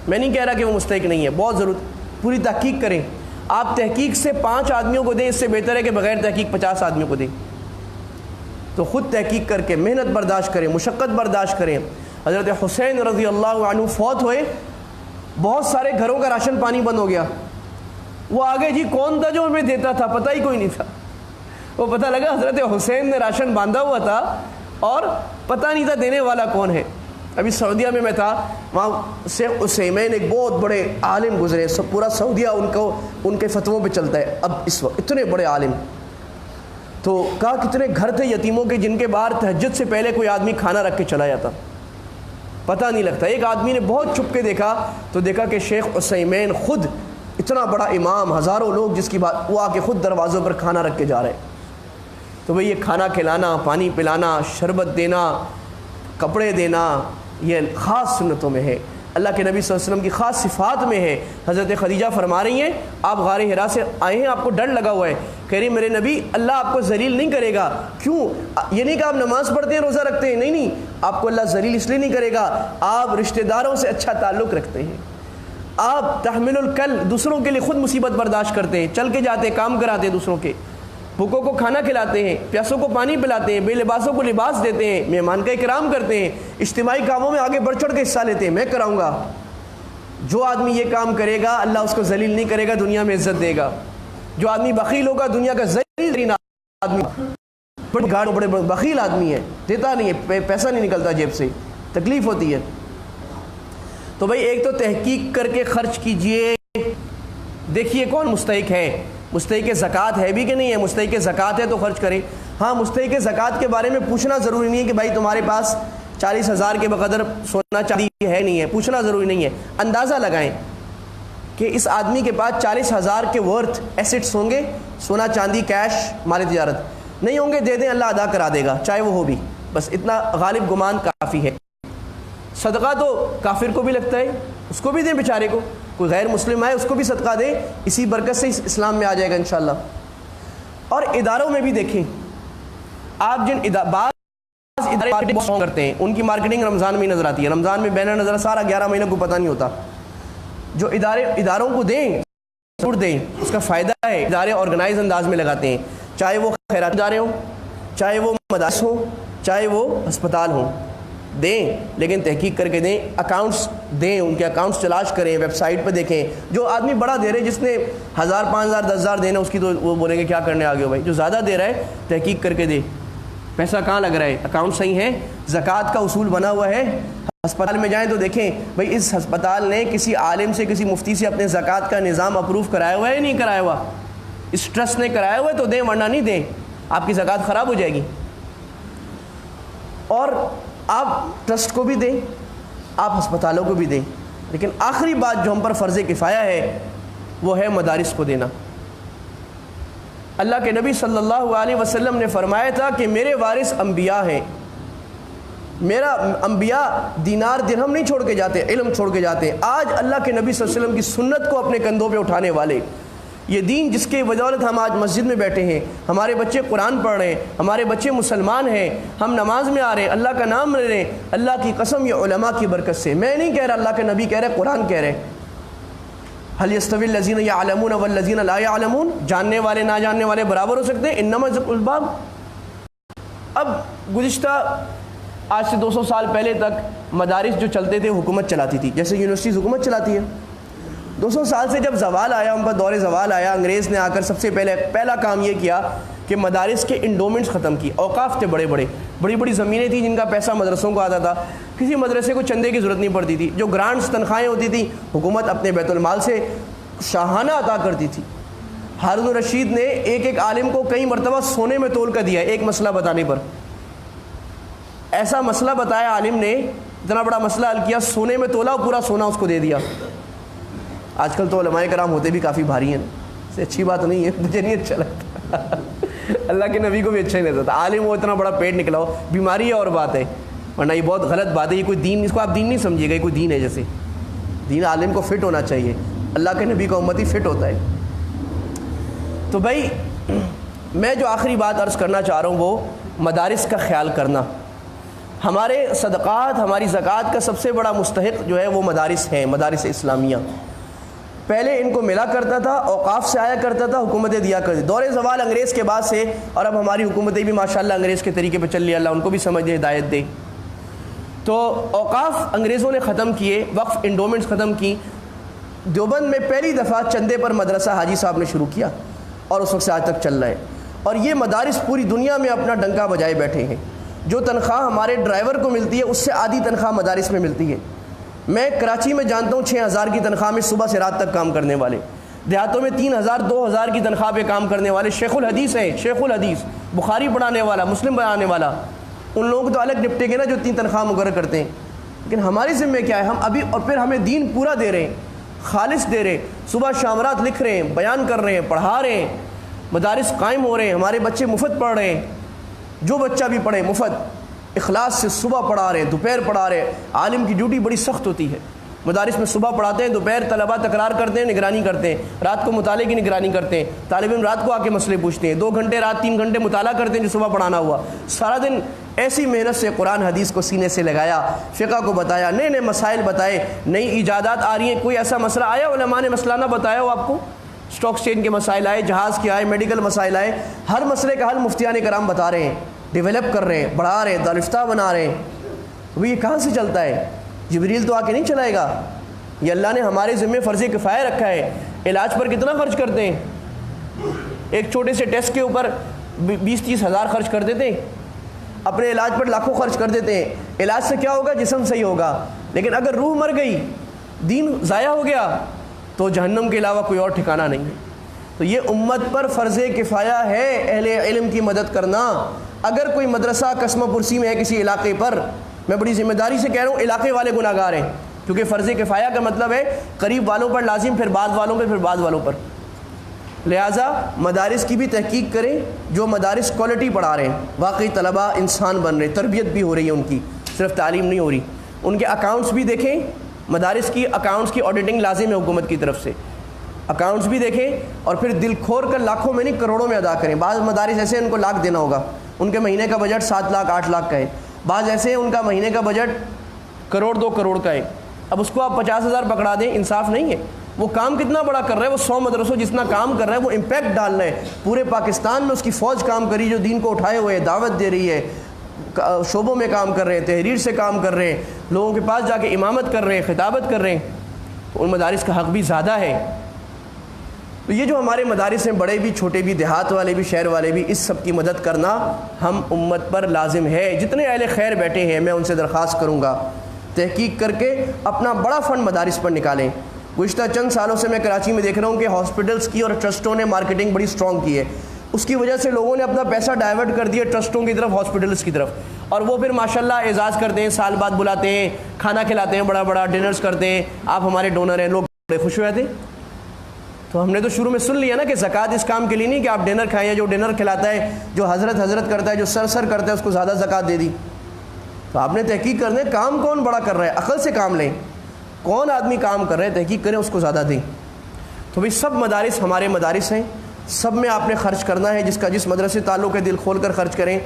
میں نہیں کہہ رہا کہ وہ مستحق نہیں ہے, بہت ضرورت پوری تحقیق کریں. آپ تحقیق سے 5 آدمیوں کو دیں, اس سے بہتر ہے کہ بغیر تحقیق 50 آدمیوں کو دیں. تو خود تحقیق کر کے محنت برداشت کریں, مشقت برداشت کریں. حضرت حسین رضی اللہ عنہ فوت ہوئے, بہت سارے گھروں کا راشن پانی بند ہو گیا. وہ آگے جی کون تھا جو ہمیں دیتا تھا, پتہ ہی کوئی نہیں تھا. وہ پتہ لگا حضرت حسین نے راشن باندھا ہوا تھا اور پتہ نہیں تھا دینے والا کون ہے. ابھی سعودیہ میں تھا, وہاں شیخ عثیمین ایک بہت بڑے عالم گزرے, پورا سعودیہ ان کے فتووں پہ چلتا ہے اب اس وقت, اتنے بڑے عالم. تو کہا کتنے گھر تھے یتیموں کے جن کے باہر تہجد سے پہلے کوئی آدمی کھانا رکھ کے چلا جاتا, پتہ نہیں لگتا. ایک آدمی نے بہت چھپ کے دیکھا تو دیکھا کہ شیخ عثیمین خود اتنا بڑا امام, ہزاروں لوگ جس کی بات, وہ آ کے خود دروازوں پر کھانا رکھ کے جا رہے. تو بھئی یہ کھانا کھلانا, پانی پلانا, شربت دینا, کپڑے دینا, یہ خاص سنتوں میں ہے, اللہ کے نبی صلی اللہ علیہ وسلم کی خاص صفات میں ہے. حضرت خدیجہ فرما رہی ہیں آپ غار حرا سے آئے ہیں, آپ کو ڈر لگا ہوا ہے, کہہ رہی میرے نبی اللہ آپ کو ذلیل نہیں کرے گا. کیوں؟ یہ نہیں کہ آپ نماز پڑھتے ہیں, روزہ رکھتے ہیں, نہیں, آپ کو اللہ ذلیل اس لیے نہیں کرے گا, آپ رشتہ داروں سے اچھا تعلق رکھتے ہیں, آپ تحمل الکل, دوسروں کے لیے خود مصیبت برداشت کرتے ہیں, چل کے جاتے ہیں, کام کراتے ہیں دوسروں کے, بھوکوں کو کھانا کھلاتے ہیں, پیاسوں کو پانی پلاتے ہیں, بے لباسوں کو لباس دیتے ہیں, مہمان کا اکرام کرتے ہیں, اجتماعی کاموں میں آگے بڑھ چڑھ کے حصہ لیتے ہیں. میں کراؤں گا. جو آدمی یہ کام کرے گا اللہ اس کو ذلیل نہیں کرے گا, دنیا میں عزت دے گا. جو آدمی بخیل ہوگا دنیا کا ذلیل آدمی, بڑے بخیل آدمی ہے, دیتا نہیں ہے, پیسہ نہیں نکلتا جیب سے, تکلیف ہوتی ہے. تو بھائی ایک تو تحقیق کر کے خرچ کیجئے, دیکھیے کون مستحق ہے. مستحق زکوٰۃ ہے بھی کہ نہیں ہے, مستحق زکوٰۃ ہے تو خرچ کریں. ہاں مستحق زکوٰۃ کے بارے میں پوچھنا ضروری نہیں ہے کہ بھائی تمہارے پاس 40,000 کے بقدر سونا چاندی ہے نہیں ہے, پوچھنا ضروری نہیں ہے. اندازہ لگائیں کہ اس آدمی کے پاس 40,000 کے ورتھ ایسٹس ہوں گے, سونا چاندی کیش مال تجارت, نہیں ہوں گے, دے دیں اللہ ادا کرا دے گا, چاہے وہ ہو بھی, بس اتنا غالب گمان کافی ہے. صدقہ تو کافر کو بھی لگتا ہے, اس کو بھی دیں بیچارے کو, کوئی غیر مسلم آئے اس کو بھی صدقہ دیں, اسی برکت سے اسلام میں آ جائے گا انشاءاللہ. اور اداروں میں بھی دیکھیں, آپ جن بعض ادارے مارکیٹنگ کرتے ہیں, ان کی مارکیٹنگ رمضان میں ہی نظر آتی ہے, رمضان میں بینر نظر, سارا 11 مہینوں کو پتہ نہیں ہوتا. جو اداروں کو دیں ضرور دیں, اس کا فائدہ ہے. ادارے آرگنائز انداز میں لگاتے ہیں, چاہے وہ خیرات ادارے ہوں, چاہے وہ مدارس ہوں, چاہے وہ ہسپتال ہوں, دیں لیکن تحقیق کر کے دیں. اکاؤنٹس دیں, ان کے اکاؤنٹس تلاش کریں, ویب سائٹ پہ دیکھیں. جو آدمی بڑا دے رہے, جس نے 1,000 5,000 10,000 دینا, اس کی تو وہ بولیں گے کیا کرنے آگے ہو بھائی. جو زیادہ دے رہا ہے تحقیق کر کے دے, پیسہ کہاں لگ رہا ہے, اکاؤنٹ صحیح ہے. زکوٰۃ کا اصول بنا ہوا ہے, ہسپتال میں جائیں تو دیکھیں بھئی اس ہسپتال نے کسی عالم سے, کسی مفتی سے اپنے زکوٰۃ کا نظام اپروو کرایا ہوا ہے یا نہیں کرایا ہوا. اس ٹرسٹ نے کرایا ہوا ہے تو دیں, ورنہ نہیں دیں, آپ کی زکوٰۃ خراب ہو جائے گی. اور آپ ٹرسٹ کو بھی دیں, آپ ہسپتالوں کو بھی دیں, لیکن آخری بات جو ہم پر فرض کفایہ ہے وہ ہے مدارس کو دینا. اللہ کے نبی صلی اللہ علیہ وسلم نے فرمایا تھا کہ میرے وارث انبیاء ہیں. میرا انبیاء دینار درہم نہیں چھوڑ کے جاتے, علم چھوڑ کے جاتے ہیں. آج اللہ کے نبی صلی اللہ علیہ وسلم کی سنت کو اپنے کندھوں پہ اٹھانے والے, یہ دین جس کے بدولت ہم آج مسجد میں بیٹھے ہیں, ہمارے بچے قرآن پڑھ رہے ہیں, ہمارے بچے مسلمان ہیں, ہم نماز میں آ رہے ہیں, اللہ کا نام لے رہے ہیں, اللہ کی قسم یہ علماء کی برکت سے. میں نہیں کہہ رہا, اللہ کے نبی کہہ رہے, قرآن کہہ رہے. هل يستوي الذين يعلمون والذين لا يعلمون, جاننے والے نہ جاننے والے برابر ہو سکتے ہیں. انما الباب. اب گزشتہ آج سے 200 سال پہلے تک مدارس جو چلتے تھے حکومت چلاتی تھی, جیسے یونیورسٹیز حکومت چلاتی ہے. 200 سال سے جب زوال آیا, ان پر دور زوال آیا, انگریز نے آ کر سب سے پہلا کام یہ کیا کہ مدارس کے انڈومنٹس ختم کی. اوقاف تھے بڑی بڑی زمینیں تھیں جن کا پیسہ مدرسوں کو آتا تھا, کسی مدرسے کو چندے کی ضرورت نہیں پڑتی تھی. جو گرانٹس تنخواہیں ہوتی تھیں حکومت اپنے بیت المال سے شاہانہ عطا کرتی تھی. ہارون الرشید نے ایک عالم کو کئی مرتبہ سونے میں تول کر دیا ایک مسئلہ بتانے پر. ایسا مسئلہ بتایا عالم نے, اتنا بڑا مسئلہ حل کیا, سونے میں تولا, پورا سونا اس کو دے دیا. آج کل تو علماء کرام ہوتے بھی کافی بھاری ہیں, سے اچھی بات نہیں ہے, مجھے نہیں اچھا لگتا. اللہ کے نبی کو بھی اچھا نہیں لگتا تھا، عالم ہو اتنا بڑا پیٹ نکلا ہو، بیماری ہے اور بات ہے، ورنہ یہ بہت غلط بات ہے، یہ کوئی دین، اس کو آپ دین نہیں سمجھیے گا، یہ کوئی دین ہے جیسے دین عالم کو فٹ ہونا چاہیے، اللہ کے نبی کا امتی فٹ ہوتا ہے۔ تو بھائی میں جو آخری بات عرض کرنا چاہ رہا ہوں وہ مدارس کا خیال کرنا۔ ہمارے صدقات، ہماری زکوٰۃ کا سب سے بڑا مستحق جو ہے وہ مدارس ہیں، مدارس اسلامیہ۔ پہلے ان کو ملا کرتا تھا، اوقاف سے آیا کرتا تھا، حکومتیں دیا کرتی، دور زوال انگریز کے بعد سے، اور اب ہماری حکومتیں بھی ماشاءاللہ انگریز کے طریقے پہ چل رہی ہے، اللہ ان کو بھی سمجھ دے، ہدایت دے۔ تو اوقاف انگریزوں نے ختم کیے، وقف انڈومنٹس ختم کی۔ دیوبند میں پہلی دفعہ چندے پر مدرسہ حاجی صاحب نے شروع کیا، اور اس وقت سے آج تک چل رہا ہے، اور یہ مدارس پوری دنیا میں اپنا ڈنکا بجائے بیٹھے ہیں۔ جو تنخواہ ہمارے ڈرائیور کو ملتی ہے اس سے آدھی تنخواہ مدارس میں ملتی ہے۔ میں کراچی میں جانتا ہوں 6,000 کی تنخواہ میں صبح سے رات تک کام کرنے والے، دیہاتوں میں 3,000 2,000 کی تنخواہ پہ کام کرنے والے شیخ الحدیث ہیں، شیخ الحدیث، بخاری پڑھانے والا، مسلم پڑھانے والا، ان لوگوں کو تو الگ نپٹے گے نا جو 3 تنخواہ مقرر کرتے ہیں، لیکن ہماری ذمہ کیا ہے؟ ہم ابھی، اور پھر ہمیں دین پورا دے رہے ہیں، خالص دے رہے ہیں، صبح شام رات لکھ رہے ہیں، بیان کر رہے ہیں، پڑھا رہے ہیں، مدارس قائم ہو رہے ہیں، ہمارے بچے مفت پڑھ رہے ہیں، جو بچہ بھی پڑھے مفت، اخلاص سے صبح پڑھا رہے ہیں، دوپہر پڑھا رہے ہیں۔ عالم کی ڈیوٹی بڑی سخت ہوتی ہے، مدارس میں صبح پڑھاتے ہیں، دوپہر طلباء تکرار کرتے ہیں، نگرانی کرتے ہیں، رات کو مطالعے کی نگرانی کرتے ہیں، طالب علم رات کو آ کے مسئلے پوچھتے ہیں، 2 گھنٹے رات 3 گھنٹے مطالعہ کرتے ہیں جو صبح پڑھانا ہوا، سارا دن ایسی محنت سے قرآن حدیث کو سینے سے لگایا، فقہ کو بتایا، نئے نئے مسائل بتائے، نئی ایجادات آ رہی ہیں، کوئی ایسا مسئلہ آیا علماء نے مسئلہ نہ بتایا ہو آپ کو؟ اسٹاک ایکسچینج کے مسائل آئے، جہاز کے آئے، میڈیکل مسائل آئے، ہر مسئلے کا حل مفتیان کرام بتا رہے ہیں، ڈیولپ کر رہے ہیں، بڑھا رہے ہیں، دارالفتہ بنا رہے ہیں۔ تو یہ کہاں سے چلتا ہے؟ جبریل تو آ کے نہیں چلائے گا، یہ اللہ نے ہمارے ذمہ فرض کفایہ رکھا ہے۔ علاج پر کتنا خرچ کرتے ہیں؟ ایک چھوٹے سے ٹیسٹ کے اوپر 20-30 ہزار خرچ کر دیتے ہیں، اپنے علاج پر لاکھوں خرچ کر دیتے ہیں۔ علاج سے کیا ہوگا؟ جسم صحیح ہوگا، لیکن اگر روح مر گئی، دین ضائع ہو گیا، تو جہنم کے علاوہ کوئی اور ٹھکانہ نہیں ہے۔ تو یہ امت پر فرض کفایہ ہے اہل علم کی مدد کرنا۔ اگر کوئی مدرسہ قسمہ پرسی میں ہے کسی علاقے پر، میں بڑی ذمہ داری سے کہہ رہا ہوں، علاقے والے گناہ گار ہیں، کیونکہ فرض کفایہ کا مطلب ہے قریب والوں پر لازم، پھر بعض والوں پہ، پھر بعض والوں پر۔ لہٰذا مدارس کی بھی تحقیق کریں، جو مدارس کوالٹی پڑھا رہے ہیں، واقعی طلباء انسان بن رہے ہیں، تربیت بھی ہو رہی ہے ان کی، صرف تعلیم نہیں ہو رہی۔ ان کے اکاؤنٹس بھی دیکھیں، مدارس کی اکاؤنٹس کی آڈیٹنگ لازم ہے حکومت کی طرف سے، اکاؤنٹس بھی دیکھیں، اور پھر دل کھول کر لاکھوں میں نہیں کروڑوں میں ادا کریں۔ بعض مدارس ایسے ہیں ان کو لاکھ دینا ہوگا، ان کے مہینے کا بجٹ 7 لاکھ 8 لاکھ کا ہے، بعض ایسے ہیں ان کا مہینے کا بجٹ 1 کروڑ 2 کروڑ کا ہے۔ اب اس کو آپ 50,000 پکڑا دیں، انصاف نہیں ہے۔ وہ کام کتنا بڑا کر رہا ہے، وہ 100 مدرسوں جتنا کام کر رہا ہے، وہ امپیکٹ ڈال رہا ہے، پورے پاکستان میں اس کی فوج کام کری جو دین کو اٹھائے ہوئے دعوت دے رہی ہے، شعبوں میں کام کر رہے ہیں، تحریر سے کام کر رہے ہیں، لوگوں کے پاس جا کے امامت کر رہے ہیں، خطابت کر رہے ہیں، تو ان مدارس کا حق بھی زیادہ ہے۔ تو یہ جو ہمارے مدارس ہیں، بڑے بھی چھوٹے بھی، دیہات والے بھی شہر والے بھی، اس سب کی مدد کرنا ہم امت پر لازم ہے۔ جتنے اہل خیر بیٹھے ہیں میں ان سے درخواست کروں گا، تحقیق کر کے اپنا بڑا فنڈ مدارس پر نکالیں۔ گزشتہ چند سالوں سے میں کراچی میں دیکھ رہا ہوں کہ ہاسپٹلس کی اور ٹرسٹوں نے مارکیٹنگ بڑی سٹرونگ کی ہے، اس کی وجہ سے لوگوں نے اپنا پیسہ ڈائیورٹ کر دیا ٹرسٹوں کی طرف، ہاسپٹلس کی طرف، اور وہ پھر ماشاءاللہ اعزاز کرتے ہیں، سال بعد بلاتے ہیں، کھانا کھلاتے ہیں، بڑا بڑا ڈنرز کرتے ہیں، آپ ہمارے ڈونر ہیں، لوگ بڑے خوش ہو جاتے ہیں۔ تو ہم نے تو شروع میں سن لیا نا کہ زکوٰۃ اس کام کے لیے نہیں کہ آپ ڈنر کھائیں، جو ڈنر کھلاتا ہے، جو حضرت کرتا ہے، جو سر کرتا ہے، اس کو زیادہ زکوٰۃ دے دی۔ تو آپ نے تحقیق کرنے، کام کون بڑا کر رہا ہے، عقل سے کام لیں، کون آدمی کام کر رہے ہیں، تحقیق کریں، اس کو زیادہ دیں۔ تو بھئی سب مدارس ہمارے مدارس ہیں، سب میں آپ نے خرچ کرنا ہے، جس مدرسے تعلق ہے دل کھول کر خرچ کریں۔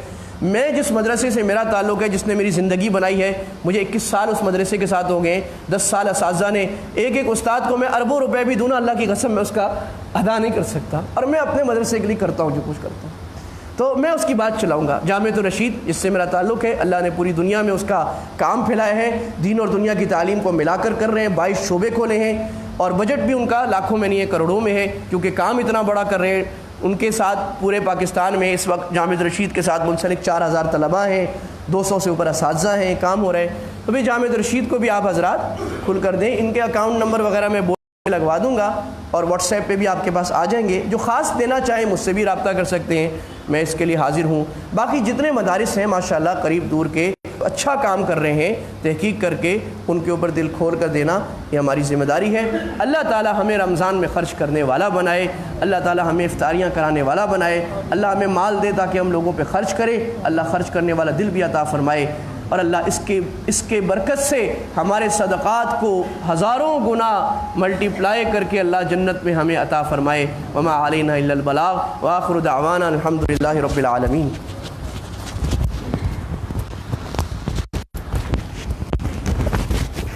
میں جس مدرسے سے میرا تعلق ہے، جس نے میری زندگی بنائی ہے، مجھے 21 سال اس مدرسے کے ساتھ ہو گئے ہیں، 10 سال اساتذہ نے، ایک استاد کو میں اربوں روپے بھی دوں نا، اللہ کی قسم میں اس کا ادا نہیں کر سکتا، اور میں اپنے مدرسے کے لیے کرتا ہوں جو کچھ کرتا ہوں۔ تو میں اس کی بات چلاؤں گا۔ جامعۃ الرشید جس سے میرا تعلق ہے، اللہ نے پوری دنیا میں اس کا کام پھیلایا ہے، دین اور دنیا کی تعلیم کو ملا کر رہے ہیں، 22 شعبے کھولے ہیں، اور بجٹ بھی ان کا لاکھوں میں نہیں ہے، کروڑوں میں ہے، کیونکہ کام اتنا بڑا کر رہے ہیں۔ ان کے ساتھ پورے پاکستان میں اس وقت جامعۃ الرشید کے ساتھ منسلک 4000 طلباء ہیں، 200 سے اوپر اساتذہ ہیں، کام ہو رہے ہیں۔ تو بھی جامعۃ الرشید کو بھی آپ حضرات کھل کر دیں، ان کے اکاؤنٹ نمبر وغیرہ میں لگوا دوں گا، اور واٹس ایپ پہ بھی آپ کے پاس آ جائیں گے، جو خاص دینا چاہیں مجھ سے بھی رابطہ کر سکتے ہیں، میں اس کے لیے حاضر ہوں۔ باقی جتنے مدارس ہیں ماشاءاللہ قریب دور کے اچھا کام کر رہے ہیں تحقیق کر کے ان کے اوپر دل کھول کر دینا یہ ہماری ذمہ داری ہے۔ اللہ تعالی ہمیں رمضان میں خرچ کرنے والا بنائے، اللہ تعالی ہمیں افطاریاں کرانے والا بنائے، اللہ ہمیں مال دے تاکہ ہم لوگوں پہ خرچ کرے، اللہ خرچ کرنے والا دل بھی عطا فرمائے، اور اللہ اس کے برکت سے ہمارے صدقات کو ہزاروں گنا ملٹی پلائی کر کے اللہ جنت میں ہمیں عطا فرمائے۔ وما علینا الا البلاغ، وآخر دعوانا الحمدللہ رب العالمین۔